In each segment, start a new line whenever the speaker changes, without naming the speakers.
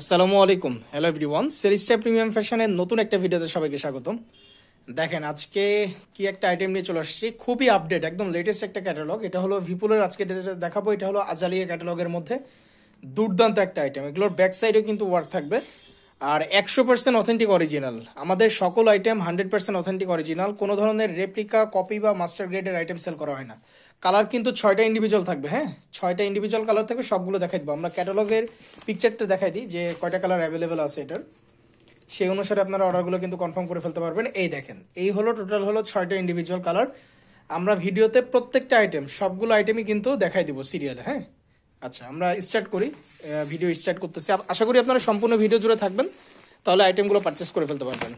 আসসালামু আলাইকুম, hello everyone. সেরিস্টা premium ফ্যাশনের নতুন একটা ভিডিওতে সবাইকে স্বাগতম। দেখেন আজকে কি একটা আইটেম নিয়ে চলে আসছি, খুবই আপডেট, একদম লেটেস্ট একটা ক্যাটালগ। এটা হলো ভিপুলের, আজকে যেটা দেখাবো এটা হলো আজালিয়া ক্যাটালগের মধ্যে দুর্দান্ত একটা আইটেম। এগুলোর ব্যাক সাইডেও কিন্তু ওয়ার্ক থাকবে আর 100% অথেন্টিক অরিজিনাল। আমাদের সকল আইটেম 100% অথেন্টিক অরিজিনাল, কোনো ধরনের রেপ্লিকা, কপি বা মাস্টার গ্রেডের আইটেম সেল করা হয় না। কালার কিন্তু 6টা ইন্ডিভিজুয়াল থাকবে, হ্যাঁ 6টা ইন্ডিভিজুয়াল কালার থাকবে, সবগুলো দেখাই দেবো। আমরা ক্যাটালগের পিকচারটা দেখাই দিই যে কয়টা কালার অ্যাভেলেবেল আছে এটার, সেই অনুসারে আপনারা অর্ডারগুলো কিন্তু কনফার্ম করে ফেলতে পারবেন। এই দেখেন, এই হলো টোটাল হলো 6টা ইন্ডিভিজুয়াল কালার। আমরা ভিডিওতে প্রত্যেকটা আইটেম, সবগুলো আইটেমই কিন্তু দেখাই দিব সিরিয়ালে, হ্যাঁ। আচ্ছা, আমরা স্টার্ট করি, ভিডিও স্টার্ট করতেছি। আশা করি আপনারা সম্পূর্ণ ভিডিও জুড়ে থাকবেন, তাহলে আইটেমগুলো পারচেস করে ফেলতে পারবেন।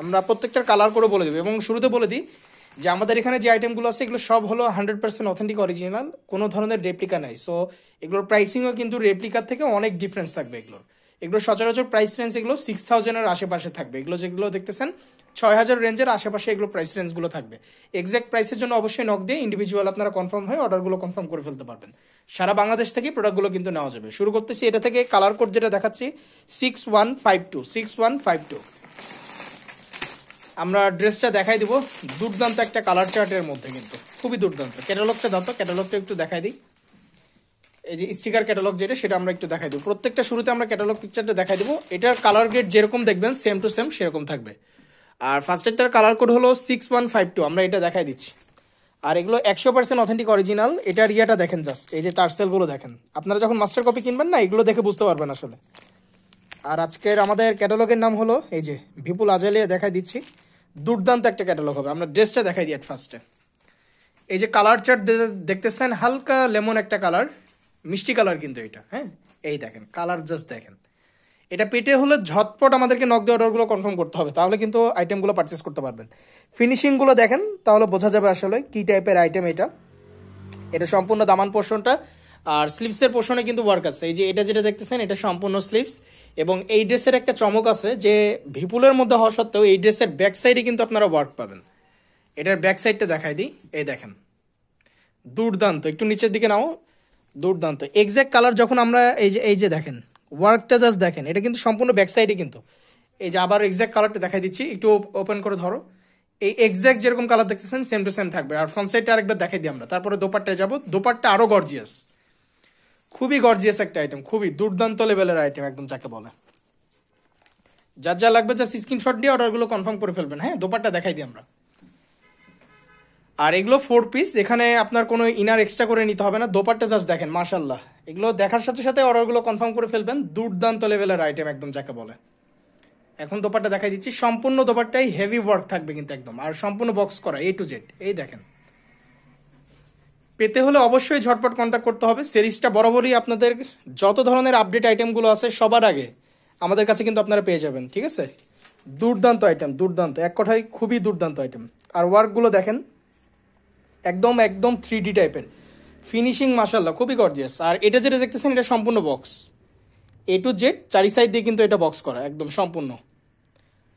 আমরা প্রত্যেকটার কালার করে বলে দেবো এবং শুরুতে বলে দিই যে আমাদের এখানে যে আইটেমগুলো আছে এগুলো সব হলো 100% অথেন্টিক অরিজিনাল, কোনো ধরনের রেপ্লিকা নাই। সো এগুলোর প্রাইসিংও কিন্তু রেপ্লিকার থেকে অনেক ডিফারেন্স থাকবে। এগুলো সচরাচর প্রাইস রেঞ্জ এগুলো 6000-এর আশেপাশে থাকবে। এগুলো যেগুলো দেখতেছেন 6000 রেঞ্জের আশেপাশে এগুলো প্রাইস রেঞ্জগুলো থাকবে। এক্সাক্ট প্রাইসের জন্য অবশ্যই নক দিয়ে ইন্ডিভিজুয়াল আপনারা কনফার্ম হয়ে অর্ডারগুলো কনফার্ম করে ফেলতে পারবেন। সারা বাংলাদেশ থেকে প্রোডাক্টগুলো কিন্তু নেওয়া যাবে। শুরু করতেছি এটা থেকে, কালার কোড যেটা দেখাচ্ছি 6152। আমরা ড্রেসটা দেখাই দিব, দুর্দান্ত একটা কালার চার্টের মধ্যে, কিন্তু খুবই দুর্দান্ত। ক্যাটালগটা দাও তো, ক্যাটালগটা একটু দেখাই দিই। এই যে স্টিকার ক্যাটালগ যেটা, সেটা আমরা একটু দেখাই দেবো। প্রত্যেকটা শুরুতে আমরা ক্যাটালগ পিকচারটা দেখাই দেবো। এটার কালার গ্রেড যেরকম দেখবেন সেম টু সেম সেরকম থাকবে। আর ফার্স্ট একটার কালার কোড হলো 6152, আমরা এটা দেখাই দিচ্ছি। আর এগুলো 100% অথেন্টিক অরিজিনাল। এটার ইয়েটা দেখেন, জাস্ট এই যে টার্সেলগুলো দেখেন। আপনারা যখন মাস্টার কপি কিনবেন না, এগুলো দেখে বুঝতে পারবেন আসলে। আর আজকের আমাদের ক্যাটালগের নাম হলো এই যে ভিপুল আজালিয়া, দেখাই দিচ্ছি। দুর্দান্ত একটা ক্যাটালগ হবে। আমরা ড্রেসটা দেখাই দিই। ফার্স্টে এই যে কালার চার্ট দেখতেছেন, হালকা লেমন একটা কালার, মিষ্টি কালার কিন্তু এটা, হ্যাঁ। এই দেখেন কালার, জাস্ট দেখেন। এটা পেটে হলে ঝটপট আমাদেরকে নক দিয়ে অর্ডারগুলো কনফার্ম করতে হবে, তাহলে কিন্তু আইটেমগুলো পারচেস করতে পারবেন। ফিনিশিংগুলো দেখেন, তাহলে বোঝা যাবে আসলে কি টাইপের আইটেম এটা। এটা সম্পূর্ণ দামান পোর্শনটা, আর স্লিভসের পোর্শনে কিন্তু ওয়ার্ক আছে। এই যে এটা যেটা দেখতেছেন, এটা সম্পূর্ণ স্লিভস। এবং এই ড্রেসের একটা চমক আছে যে ভিপুলের মধ্যে হওয়া সত্ত্বেও এই ড্রেসের ব্যাক সাইডে কিন্তু আপনারা ওয়ার্ক পাবেন। এটার ব্যাক সাইডটা দেখাই দিই, এই দেখেন, দুর্দান্ত। একটু নিচের দিকে নাও, দুর্দান্ত। এক্সাক্ট কালার যখন আমরা এই যে দেখেন ওয়ার্কটা, জাস্ট দেখেন, এটা কিন্তু সম্পূর্ণ ব্যাক সাইডে কিন্তু। এই যে আবার এক্সাক্ট কালারটা দেখাই দিচ্ছি, একটু ওপেন করে ধরো। এই এক্সাক্ট যেরকম কালার দেখতেছেন সেম টু সেম থাকবে। আর ফ্রন্ট সাইডটা আরেকবার দেখাই দিই আমরা, তারপরে দোপাট্টায় যাবো। দোপাট্টা আরো গর্জিয়াস, খুবই গর্জিয়াস একটা আইটেম, খুবই দুর্দান্ত লেভেলের আইটেম একদম, যাকে বলে। যার যা লাগবে জাস্ট স্ক্রিনশট দিয়ে অর্ডারগুলো কনফার্ম করে ফেলবেন, হ্যাঁ। দোপাট্টা দেখাই দিই আমরা। আর এগুলো 4 পিস, এখানে আপনার কোনো ইনার এক্সট্রা করে নিতে হবে না। দোপাট্টা জাস্ট দেখেন, মাশাল্লাহ। এগুলো দেখার সাথে সাথে অর্ডারগুলো কনফার্ম করে ফেলবেন। দুর্দান্ত লেভেলের আইটেম একদম, যাকে বলে। এখন দোপাট্টা দেখাই দিচ্ছি, সম্পূর্ণ দোপাট্টাই হেভি ওয়ার্ক থাকবে কিন্তু একদম, আর সম্পূর্ণ বক্স করা A to Z। এই দেখেন, পেতে হলে অবশ্যই ঝটপট কন্ট্যাক্ট করতে হবে। সিরিজটা বরাবরই আপনাদের যত ধরনের আপডেট আইটেমগুলো আছে সবার আগে আমাদের কাছে কিন্তু আপনারা পেয়ে যাবেন, ঠিক আছে। দুর্দান্ত আইটেম, দুর্দান্ত, এক কথায় খুবই দুর্দান্ত আইটেম। আর ওয়ার্কগুলো দেখেন, একদম একদম 3D টাইপের ফিনিশিং, মাশাল্লাহ, খুবই গর্জিয়াস। আর এটা যেটা দেখতেছেন, এটা সম্পূর্ণ বক্স A to Z, চারি সাইড দিয়ে কিন্তু এটা বক্স করা একদম সম্পূর্ণ।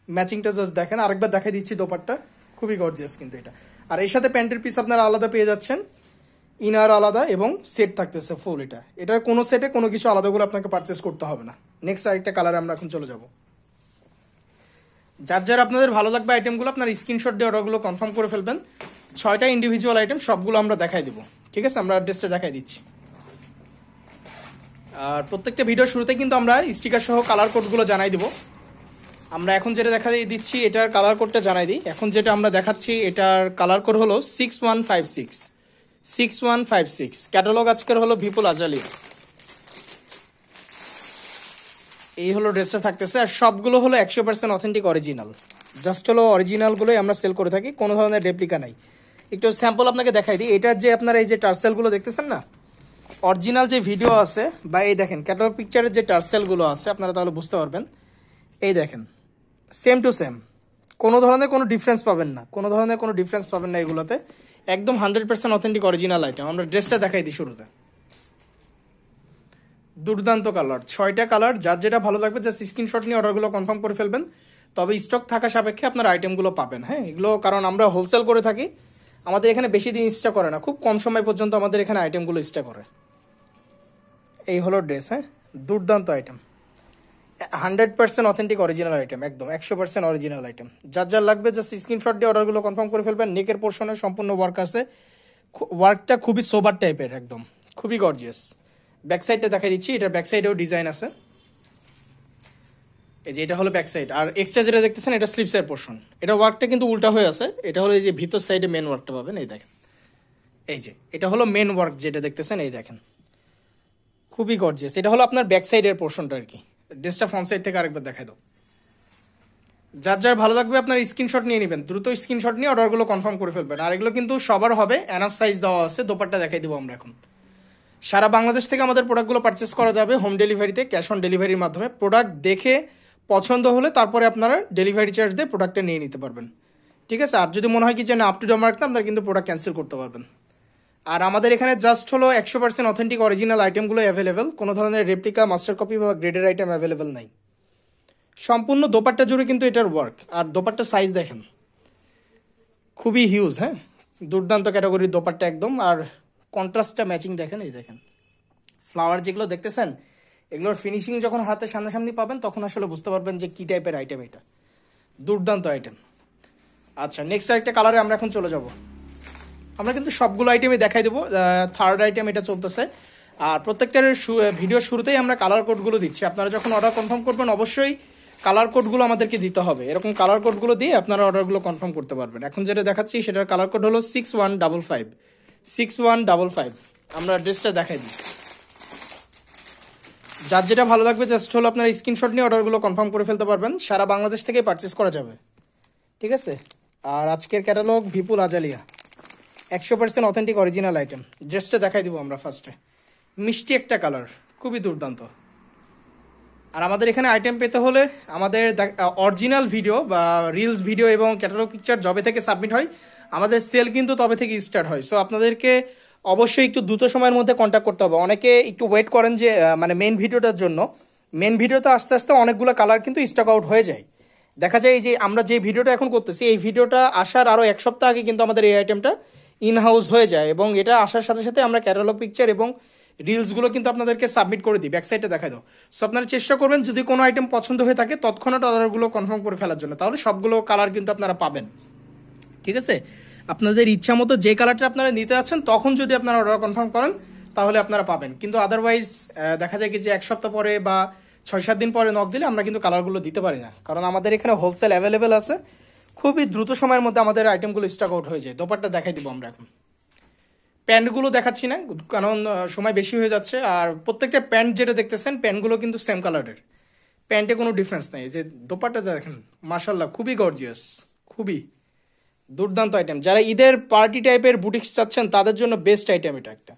ম্যাচিংটা জাস্ট দেখেন, আরেকবার দেখাই দিচ্ছি। দোপাট্টা খুবই গর্জিয়াস কিন্তু এটা। আর এর সাথে প্যান্টের পিস আপনারা আলাদা পেয়ে যাচ্ছেন, ইনার আলাদা, এবং সেট থাকতেছে ফুল। এটার কোনো সেটে কোনো কিছু আলাদা করে আপনাকে পারচেস করতে হবে না। নেক্সট আরেকটা কালারে আমরা এখন চলে যাব। যার যার আপনাদের ভালো লাগবে আইটেমগুলো আপনার স্ক্রিনশট দিয়ে অর্ডারগুলো কনফার্ম করে ফেলবেন। 6টা ইন্ডিভিজুয়াল আইটেম, সবগুলো আমরা দেখাই দেবো, ঠিক আছে। আমরা অ্যাড্রেসটা দেখাই দিচ্ছি। আর প্রত্যেকটা ভিডিও শুরুতে কিন্তু আমরা স্টিকার সহ কালার কোডগুলো জানাই দিব। আমরা এখন যেটা দেখা দিচ্ছি এটার কালার কোডটা জানাই দিই। এখন যেটা আমরা দেখাচ্ছি এটার কালার কোড হলো 6156। ক্যাটালগ আজকের হলো ভিপুল আজালিয়া। এই হলো ড্রেসটা থাকতেছে। আর সবগুলো হলো 100% অথেন্টিক অরিজিনাল, জাস্ট হলো অরিজিনালগুলোই আমরা সেল করে থাকি, কোনো ধরনের রেপ্লিকা নাই। একটু স্যাম্পল আপনাকে দেখাই দিই। এটার যে আপনারা এই যে টার্সেলগুলো দেখতেছেন না, অরিজিনাল যে ভিডিও আছে বা এই দেখেন ক্যাটালগ পিকচারের যে টার্সেলগুলো আছে, আপনারা তাহলে বুঝতে পারবেন। এই দেখেন, সেম টু সেম, কোনো ধরনের কোনো ডিফারেন্স পাবেন না, কোনো ধরনের কোনো ডিফারেন্স পাবেন না এগুলোতে। একদম 100% অথেন্টিক অরিজিনাল আইটেম। আমরা ড্রেসটা দেখাই দিই শুরুতে। দুর্দান্ত কালার, 6টা কালার, যার যেটা ভালো লাগবে জাস্ট স্ক্রিনশট নিয়ে অর্ডারগুলো কনফার্ম করে ফেলবেন। তবে স্টক থাকা সাপেক্ষে আপনার আইটেমগুলো পাবেন, হ্যাঁ। এগুলো কারণ আমরা হোলসেল করে থাকি, আমাদের এখানে বেশি দিন স্টক করে না, খুব কম সময় পর্যন্ত আমাদের এখানে আইটেমগুলো স্টক করে। এই হলো ড্রেস, হ্যাঁ, দুর্দান্ত আইটেম। 100% অথেন্টিক অরিজিনাল আইটেম, একদম 100% অরিজিনাল আইটেম। যার যার লাগবে জাস্ট স্ক্রিনশট দিয়ে অর্ডারগুলো কনফার্ম করে ফেলবেন। নেকের পোর্শনে সম্পূর্ণ ওয়ার্ক আছে, ওয়ার্কটা খুবই সোবার টাইপের, একদম খুবই গর্জিয়াস। ব্যাক সাইডটা দেখাই দিচ্ছি, এটার ব্যাক সাইডেও ডিজাইন আছে। এই যে এটা হলো ব্যাক সাইড, আর এক্সট্রা যেটা দেখতেছেন এটা স্লিপসের পোর্শন। এটা ওয়ার্কটা কিন্তু উল্টা হয়ে আছে, এটা হলো এই যে ভিতর সাইডে মেন ওয়ার্কটা পাবেন, এই দেখেন। এই যে এটা হলো মেন ওয়ার্ক যেটা দেখতেছেন, এই দেখেন খুবই গর্জিয়াস। এটা হলো আপনার ব্যাক সাইডের পোর্শনটা আর কি। ড্রেসটা ফ্রন্ট সাইড থেকে আরেকবার দেখাই দাও। যার যার ভালো লাগবে আপনার স্ক্রিনশট নিয়ে নেবেন, দ্রুত স্ক্রিনশট নিয়ে অর্ডারগুলো কনফার্ম করে ফেলবেন। আর এগুলো কিন্তু সবার হবে, এনাফ সাইজ দেওয়া আছে। দোপাট্টা দেখাই দেবো আমরা এখন। সারা বাংলাদেশ থেকে আমাদের প্রোডাক্টগুলো পারচেস করা যাবে হোম ডেলিভারিতে, ক্যাশ অন ডেলিভারির মাধ্যমে। প্রোডাক্ট দেখে পছন্দ হলে তারপরে আপনারা ডেলিভারি চার্জ দিয়ে প্রোডাক্টটা নিয়ে নিতে পারবেন, ঠিক আছে। আর যদি মনে হয় কি যে না আপ টু দ্য মার্ক না, আপনারা কিন্তু প্রোডাক্ট ক্যান্সেল করতে পারবেন। আর আমাদের এখানে জাস্ট হলো 100% অথেন্টিক অরিজিনাল আইটেমগুলো অ্যাভেলেবেল, কোনো ধরনের রেপ্লিকা, মাস্টার কপি বা গ্রেডের আইটেম অ্যাভেলেবেল নাই। সম্পূর্ণ দোপাট্টা জুড়ে কিন্তু এটার ওয়ার্ক। আর দোপাট্টা সাইজ দেখেন খুবই হিউজ, হ্যাঁ দুর্দান্ত ক্যাটাগরির দোপাট্টা একদম। আর কন্ট্রাস্টটা ম্যাচিং দেখেন, এই দেখেন ফ্লাওয়ার যেগুলো দেখতেছেন, এগুলোর ফিনিশিং যখন হাতে সামনাসামনি পাবেন তখন আসলে বুঝতে পারবেন যে কি টাইপের আইটেম এটা। দুর্দান্ত আইটেম। আচ্ছা, নেক্সট আরেকটা কালারে আমরা এখন চলে যাব। আমরা কিন্তু সবগুলো আইটেমই দেখাই দেবো। থার্ড আইটেম এটা চলতেছে। আর প্রত্যেকটার ভিডিওর শুরুতেই আমরা কালার কোডগুলো দিচ্ছি। আপনারা যখন অর্ডার কনফার্ম করবেন অবশ্যই কালার কোডগুলো আমাদেরকে দিতে হবে। এরকম কালার কোডগুলো দিয়ে আপনারা অর্ডারগুলো কনফার্ম করতে পারবেন। এখন যেটা দেখাচ্ছি সেটার কালার কোড হলো 6155 6155। আমরা ড্রেসটা দেখাই দিই। যার যেটা ভালো লাগবে জাস্ট হলো আপনার স্ক্রিনশট নিয়ে অর্ডারগুলো কনফার্ম করে ফেলতে পারবেন। সারা বাংলাদেশ থেকে পারচেস করা যাবে, ঠিক আছে। আর আজকের ক্যাটালগ বিপুল আজালিয়া, 100% অথেন্টিক অরিজিনাল আইটেম। ড্রেসটা দেখাই দিব আমরা ফার্স্টে। মিষ্টি একটা কালার, খুবই দুর্দান্ত। আর আমাদের এখানে আইটেম পেতে হলে আমাদের অরিজিনাল ভিডিও বা রিলস ভিডিও এবং ক্যাটালগ পিকচার যবে থেকে সাবমিট হয়, আমাদের সেল কিন্তু তবে থেকে স্টার্ট হয়। সো আপনাদেরকে অবশ্যই একটু দ্রুত সময়ের মধ্যে কন্ট্যাক্ট করতে হবে। অনেকে একটু ওয়েট করেন যে মানে মেন ভিডিওটার জন্য। মেন ভিডিওতে আস্তে আস্তে অনেকগুলো কালার কিন্তু স্টক আউট হয়ে যায়। দেখা যায় যে আমরা যে ভিডিওটা এখন করতেছি, এই ভিডিওটা আসার আরও এক সপ্তাহ আগে কিন্তু আমাদের এই আইটেমটা ইন হাউস হয়ে যায়, এবং এটা আসার সাথে সাথে আমরা ক্যাটালগ পিকচার এবং রিলসগুলো কিন্তু আপনাদেরকে সাবমিট করে দিই। ব্যাকসাইডে দেখা দাও। সো আপনারা চেষ্টা করবেন যদি কোনো আইটেম পছন্দ হয়ে থাকে তৎক্ষণাৎ অর্ডারগুলো কনফার্ম করে ফেলার জন্য, তাহলে সবগুলো কালার কিন্তু আপনারা পাবেন, ঠিক আছে। আপনাদের ইচ্ছা মতো যে কালারটা আপনারা নিতে যাচ্ছেন তখন যদি আপনারা অর্ডার কনফার্ম করেন তাহলে আপনারা পাবেন। কিন্তু আদারওয়াইজ দেখা যায় কি যে এক সপ্তাহ পরে বা 6-7 দিন পরে নক দিলে আমরা কিন্তু কালারগুলো দিতে পারি না, কারণ আমাদের এখানে হোলসেল অ্যাভেলেবেল আছে। খুবই দ্রুত সময়ের মধ্যে আমাদের আইটেমগুলো স্টক আউট হয়ে যায়। দোপাট্টা দেখাই দিব আমরা এখন। প্যান্টগুলো দেখাচ্ছি না কারণ সময় বেশি হয়ে যাচ্ছে। আর প্রত্যেকটা প্যান্ট যেটা দেখতেছেন প্যান্টগুলো কিন্তু সেম কালারের, প্যান্টে কোনো ডিফারেন্স নেই। যে দোপাট্টাটা দেখেন মাশাল্লাহ খুবই গর্জিয়াস, খুবই দুর্দান্ত আইটেম। যারা ঈদের পার্টি টাইপের বুটিক্স চাচ্ছেন তাদের জন্য বেস্ট আইটেম এটা একটা।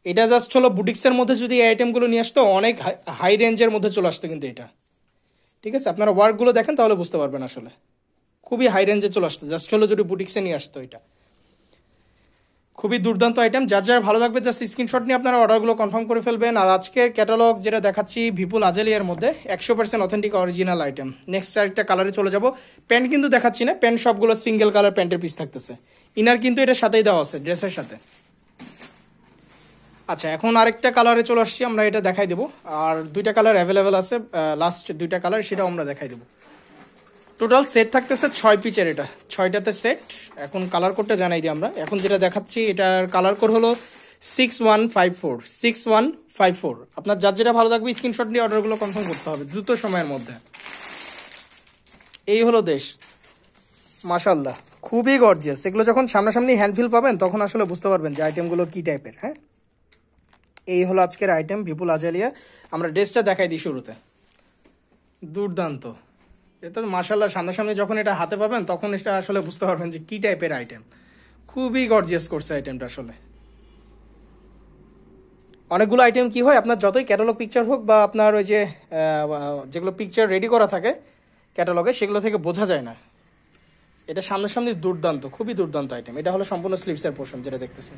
এটা জাস্ট হলো বুটিক্সের মধ্যে যদি এই আইটেমগুলো নিয়ে আসতো অনেক হাই রেঞ্জের মধ্যে চলে আসতো কিন্তু এটা, ঠিক আছে। আপনারা ওয়ার্কগুলো দেখেন তাহলে বুঝতে পারবেন আসলে খুবই হাই রেঞ্জে চলে আসতো জাস্ট হলো যদি বুটিক্সে নিয়ে আসতো। এটা খুবই দুর্দান্ত আইটেম। যার যার ভালো লাগবে জাস্ট স্ক্রিনশট নিয়ে আপনারা অর্ডারগুলো কনফার্ম করে ফেলবেন। আর আজকের ক্যাটালগ যেটা দেখাচ্ছি বিপুল আজালিয়ার মধ্যে 100% অথেন্টিক অরিজিনাল আইটেম। নেক্সট আরেকটা কালারে চলে যাব। প্যান্ট কিন্তু দেখাচ্ছি না, প্যান্ট সবগুলো সিঙ্গেল কালার প্যান্টের পিস থাকতেছে। ইনার কিন্তু এটার সাথেই দেওয়া আছে, ড্রেসের সাথে। আচ্ছা, এখন আরেকটা কালারে চলে আসছি, আমরা এটা দেখাই দেবো। আর দুইটা কালার অ্যাভেলেবেল আছে, লাস্ট দুইটা কালার সেটাও আমরা দেখাই দেবো। টোটাল সেট থাকতেছে 6 পিচের, এটা 6টাতে সেট। এখন কালার কোডটা জানাই দিই আমরা। এখন যেটা দেখাচ্ছি এটার কালার কোড হলো 6154 6154। আপনার যার যেটা ভালো লাগবে স্ক্রিনশট নিয়ে অর্ডারগুলো কনফার্ম করতে হবে দ্রুত সময়ের মধ্যে। এই হলো দেশ, মাশাল্লাহ খুবই গর্জিয়াস। এগুলো যখন সামনাসামনি হ্যান্ডফিল পাবেন তখন আসলে বুঝতে পারবেন যে আইটেমগুলো কী টাইপের। হ্যাঁ, এই হলো আজকের আইটেম বিপুল আজালিয়া। আমরা ড্রেসটা দেখাই দিই শুরুতে। দুর্দান্ত, এটা মাশাল্লাহ সামনাসামনি যখন এটা হাতে পাবেন তখন এটা আসলে বুঝতে পারবেন যে কি টাইপের আইটেম। খুবই গর্জিয়াস করছে আইটেমটা আসলে। অনেকগুলো আইটেম কি হয়, আপনার যতই ক্যাটালগ পিকচার হোক বা আপনার ওই যে যেগুলো পিকচার রেডি করা থাকে ক্যাটালগে সেগুলো থেকে বোঝা যায় না। এটা সামনাসামনি দুর্দান্ত, খুবই দুর্দান্ত আইটেম। এটা হলো সম্পূর্ণ স্লিভসের পোর্শন যেটা দেখতেছেন।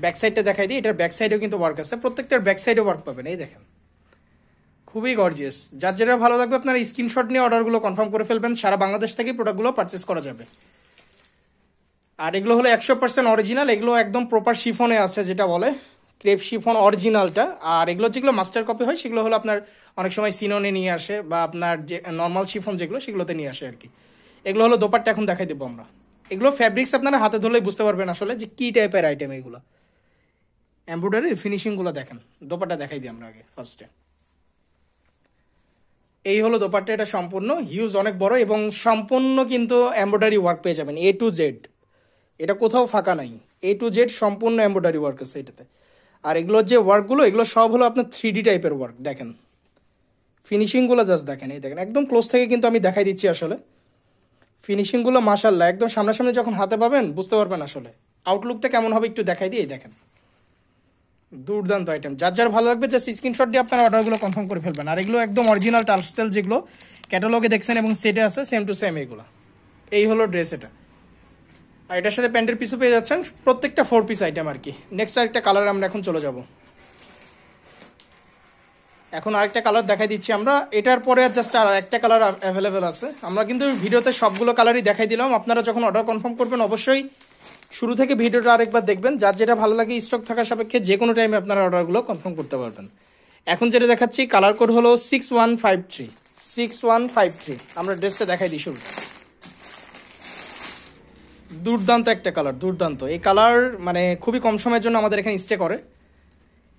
ব্যাক সাইডটা দেখাই দিই, এটার ব্যাক সাইডেও কিন্তু ওয়ার্ক আছে, প্রত্যেকটার ব্যাক সাইডে ওয়ার্ক পাবেন। এই দেখেন খুবই গর্জিয়াস। যার যেটা ভালো লাগবে আপনার স্ক্রিনশট নিয়ে অর্ডারগুলো কনফার্ম করে ফেলবেন। সারা বাংলাদেশ থেকে প্রোডাক্টগুলো পারচেস করা যাবে। আর এগুলো হলো 100% অরিজিনাল, এগুলো একদম প্রপার শিফনে আছে যেটা বলে, ক্রেপ শিফন অরিজিনালটা। আর এগুলো যেগুলো মাস্টার কপি হয় সেগুলো হলো আপনার অনেক সময় সিননে নিয়ে আসে বা আপনার যে নর্মাল শিফন যেগুলো সেগুলোতে নিয়ে আসে আর কি। এগুলো হলো দোপাট্টা, এখন দেখাই দেবো আমরা। এগুলো ফ্যাব্রিক্স আপনারা হাতে ধরলেই বুঝতে পারবেন আসলে যে কী টাইপের আইটেম এগুলো। এমব্রয়ডারি ফিনিশিংগুলো দেখেন। দোপাট্টা দেখাই দিই আমরা আগে ফার্স্টে। এই হলো দোপাট্টা, এটা সম্পূর্ণ হিউজ অনেক বড় এবং সম্পূর্ণ কিন্তু এমব্রয়ডারি ওয়ার্ক পেয়ে যাবেন A to Z। এটা কোথাও ফাঁকা নাই, A to Z সম্পূর্ণ এমব্রয়ডারি ওয়ার্ক আছে এটাতে। আর এগুলোর যে ওয়ার্কগুলো এগুলো সব হলো আপনার 3D টাইপের ওয়ার্ক। দেখেন ফিনিশিংগুলো জাস্ট দেখেন, এই দেখেন একদম ক্লোজ থেকে কিন্তু আমি দেখাই দিচ্ছি আসলে ফিনিশিংগুলো মাশাআল্লাহ। একদম সামনাসামনি যখন হাতে পাবেন বুঝতে পারবেন আসলে আউটলুকটা কেমন হবে, একটু দেখাই দিই। এই দেখেন দুর্দান্ত আইটেম। যার যার ভালো লাগবে জাস্ট স্ক্রিনশট দিয়ে আপনার অর্ডারগুলো কনফার্ম করে ফেলবেন। আর এগুলো একদম অরিজিনাল টার্সেল যেগুলো ক্যাটালগে দেখছেন এবং সেটে আছে সেম টু সেম এগুলো। এই হলো ড্রেস এটা। আর এটার সাথে প্যান্টের পিসও পেয়ে যাচ্ছেন, প্রত্যেকটা 4 পিস আইটেম আর কি। নেক্সট আরেকটা কালার আমরা এখন চলে যাব। এখন আরেকটা কালার দেখাই দিচ্ছি আমরা। এটার পরে জাস্ট আর একটা কালার অ্যাভেলেবেল আছে। আমরা কিন্তু ভিডিওতে সবগুলো কালারই দেখাই দিলাম। আপনারা যখন অর্ডার কনফার্ম করবেন অবশ্যই শুরু থেকে ভিডিওটা আরেকবার দেখবেন। যার যেটা ভালো লাগে স্টক থাকার সাপেক্ষে যে কোনো টাইমে আপনারা অর্ডারগুলো কনফার্ম করতে পারবেন। এখন যেটা দেখাচ্ছি কালার কোড হলো 6153। আমরা ড্রেসটা দেখাই দিই শুরু। দুর্দান্ত একটা কালার, দুর্দান্ত এই কালার, মানে খুবই কম সময়ের জন্য আমাদের এখানে স্টে করে।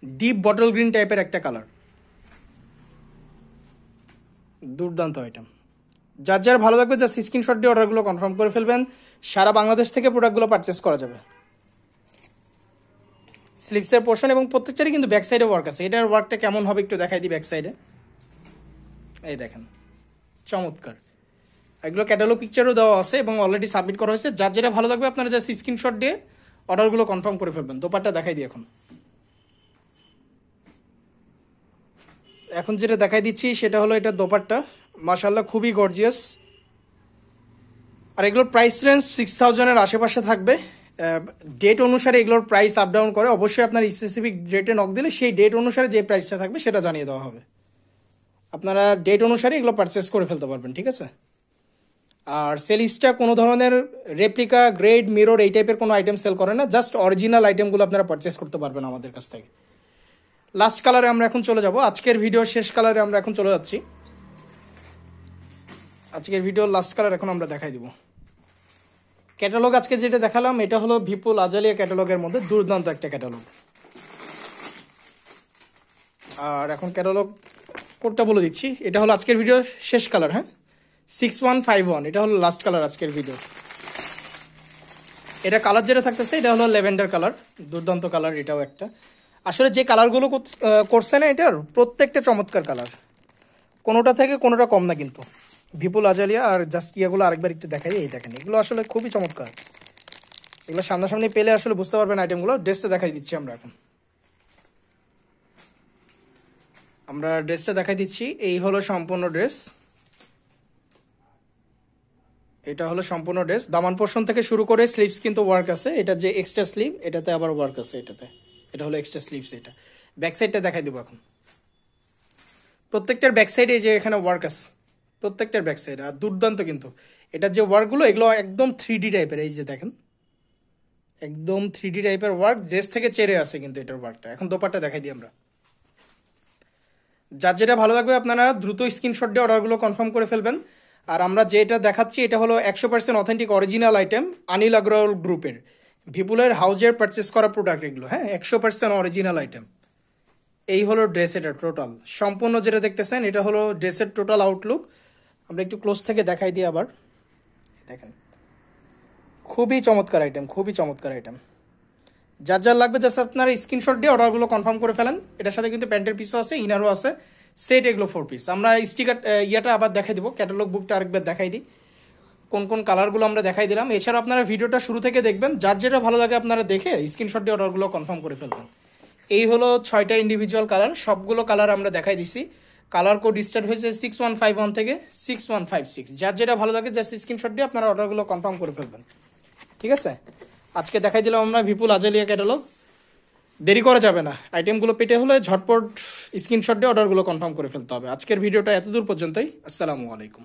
ডিপ বটল গ্রিন টাইপের একটা কালার, দুর্দান্ত আইটেম। যার যার ভালো লাগবে জাস্ট স্ক্রিনশট দিয়ে অর্ডারগুলো কনফার্ম করে ফেলবেন। সারা বাংলাদেশ থেকে প্রোডাক্টগুলো পারচেস করা যাবে। স্লিভসের পোর্শন এবং প্রত্যেকটারই কিন্তু ব্যাক সাইডে ওয়ার্ক আছে। এটার ওয়ার্কটা কেমন হবে একটু দেখাই দিই ব্যাক সাইডে। এই দেখেন চমৎকার। এগুলো ক্যাটালগ পিকচারও দেওয়া আছে এবং অলরেডি সাবমিট করা হয়েছে। যার যেটা ভালো লাগবে আপনারা জাস্ট স্ক্রিনশট দিয়ে অর্ডারগুলো কনফার্ম করে ফেলবেন। দোপাট্টা দেখাই দিই এখন। এখন যেটা দেখাই দিচ্ছি সেটা হলো এটা দোপাট্টা, মাশাআল্লাহ খুবই গর্জিয়াস। আর এগুলোর প্রাইস রেঞ্জ 6000-এর আশেপাশে থাকবে। ডেট অনুসারে এগুলোর প্রাইস আপ ডাউন করে। অবশ্যই আপনার স্পেসিফিক ডেটে নক দিলে সেই ডেট অনুসারে যে প্রাইসটা থাকবে সেটা জানিয়ে দেওয়া হবে। আপনারা ডেট অনুসারে এগুলো পারচেস করে ফেলতে পারবেন, ঠিক আছে। আর সেলিসটা কোনো ধরনের রেপ্লিকা, গ্রেড, মিরর এই টাইপের কোনো আইটেম সেল করে না। জাস্ট অরিজিনাল আইটেমগুলো আপনারা পারচেস করতে পারবেন আমাদের কাছ থেকে। লাস্ট কালারে আমরা এখন চলে যাব। আজকের ভিডিওর শেষ কালারে আমরা এখন চলে যাচ্ছি। আজকের ভিডিওর লাস্ট কালার এখন আমরা দেখাই দিব। ক্যাটালগ আজকে যেটা দেখালাম এটা হলো বিপুল আজালিয়া ক্যাটালগের মধ্যে দুর্দান্ত একটা ক্যাটালগ। আর এখন ক্যাটালগ কোডটা বলে দিচ্ছি। এটা হলো আজকের ভিডিওর শেষ কালার, হ্যাঁ 6151। এটা হলো লাস্ট কালার আজকের ভিডিও। এটা কালার যেটা থাকতেছে এটা হলো ল্যাভেন্ডার কালার, দুর্দান্ত কালার এটাও একটা। আসলে যে কালারগুলো করছে না এটার প্রত্যেকটা চমৎকার কালার, কোনোটা থেকে কোনোটা কম না কিন্তু। বিপুল আজালিয়া আর জাস্ট ইয়াগুলো আরেকবার একটু দেখাই। এই দেখেন এগুলো আসলে খুবই চমৎকার। এগুলো সামনাসামনি পেলে আসলে বুঝতে পারবেন আইটেমগুলো। ড্রেসটা দেখাই দিচ্ছি আমরা এখন। আমরা ড্রেসটা দেখাই দিচ্ছি। এই হলো সম্পূর্ণ ড্রেস। এটা হলো সম্পূর্ণ ড্রেস। দামান পোর্শন থেকে শুরু করে স্লিভস কিন্তু ওয়ার্ক আছে। এটা যে এক্সট্রা স্লিভ এটাতে আবার ওয়ার্ক আছে এটাতে। এটা হলো এক্সট্রা স্লিভস। এটা ব্যাক সাইডটা দেখাই দেবো এখন। প্রত্যেকটার ব্যাক সাইডে যে এখানে ওয়ার্ক আছে প্রত্যেকটার ব্যাক সাইড। আর দুর্দান্ত কিন্তু এটার যে ওয়ার্কগুলো এগুলো একদম 3D টাইপের। এই যে দেখেন একদম 3D টাইপের ওয়ার্ক, ড্রেস থেকে চেরে আসে কিন্তু এটার ওয়ার্কটা। এখন দোপাট্টা দেখাই দিই আমরা। যার যেটা ভালো লাগবে আপনারা দ্রুত স্ক্রিনশট দিয়ে অর্ডারগুলো কনফার্ম করে ফেলবেন। আর আমরা যেটা দেখাচ্ছি এটা হলো 100% অথেন্টিক অরিজিনাল আইটেম, আনিল আগরওয়াল গ্রুপের বিপুলের হাউজের পারচেস করা প্রোডাক্ট এগুলো, হ্যাঁ 100% অরিজিনাল আইটেম। এই হলো ড্রেস, এটা টোটাল সম্পূর্ণ যেটা দেখতেছেন এটা হলো ড্রেসের টোটাল আউটলুক। আমরা একটু ক্লোজ থেকে দেখাই দিই আবার। দেখেন খুবই চমৎকার আইটেম, খুবই চমৎকার আইটেম। যার যার লাগবে জাস্ট আপনারা স্ক্রিনশট দিয়ে অর্ডারগুলো কনফার্ম করে ফেলেন। এটার সাথে কিন্তু প্যান্টের পিসও আছে, ইনারও আছে, সেট এগুলো 4 পিস। আমরা স্টিকার ইয়াটা আবার দেখাই দিব, ক্যাটালগ বুকটা আরেকবার দেখাই দিই কোন কোন কালারগুলো আমরা দেখাই দিলাম। এছাড়া আপনারা ভিডিওটা শুরু থেকে দেখবেন, যার যেটা ভালো লাগে আপনারা দেখে স্ক্রিনশট দিয়ে অর্ডারগুলো কনফার্ম করে ফেলবেন। এই হলো 6টা ইন্ডিভিজুয়াল কালার, সবগুলো কালার আমরা দেখাই দিছি। কালার কোড স্টার্ট হয়েছে 6151 থেকে 6156। যার যেটা ভালো লাগে জাস্ট স্ক্রিনশট দিয়ে আপনারা অর্ডারগুলো কনফার্ম করে ফেলবেন, ঠিক আছে। আজকে দেখাই দিলাম আমরা বিপুল আজালিয়া ক্যাটালগ। দেরি করা যাবে না, আইটেমগুলো পেটে হলে ঝটপট স্ক্রিনশট দিয়ে অর্ডারগুলো কনফার্ম করে ফেলতে হবে। আজকের ভিডিওটা এতদূর পর্যন্তই। আসসালামু আলাইকুম।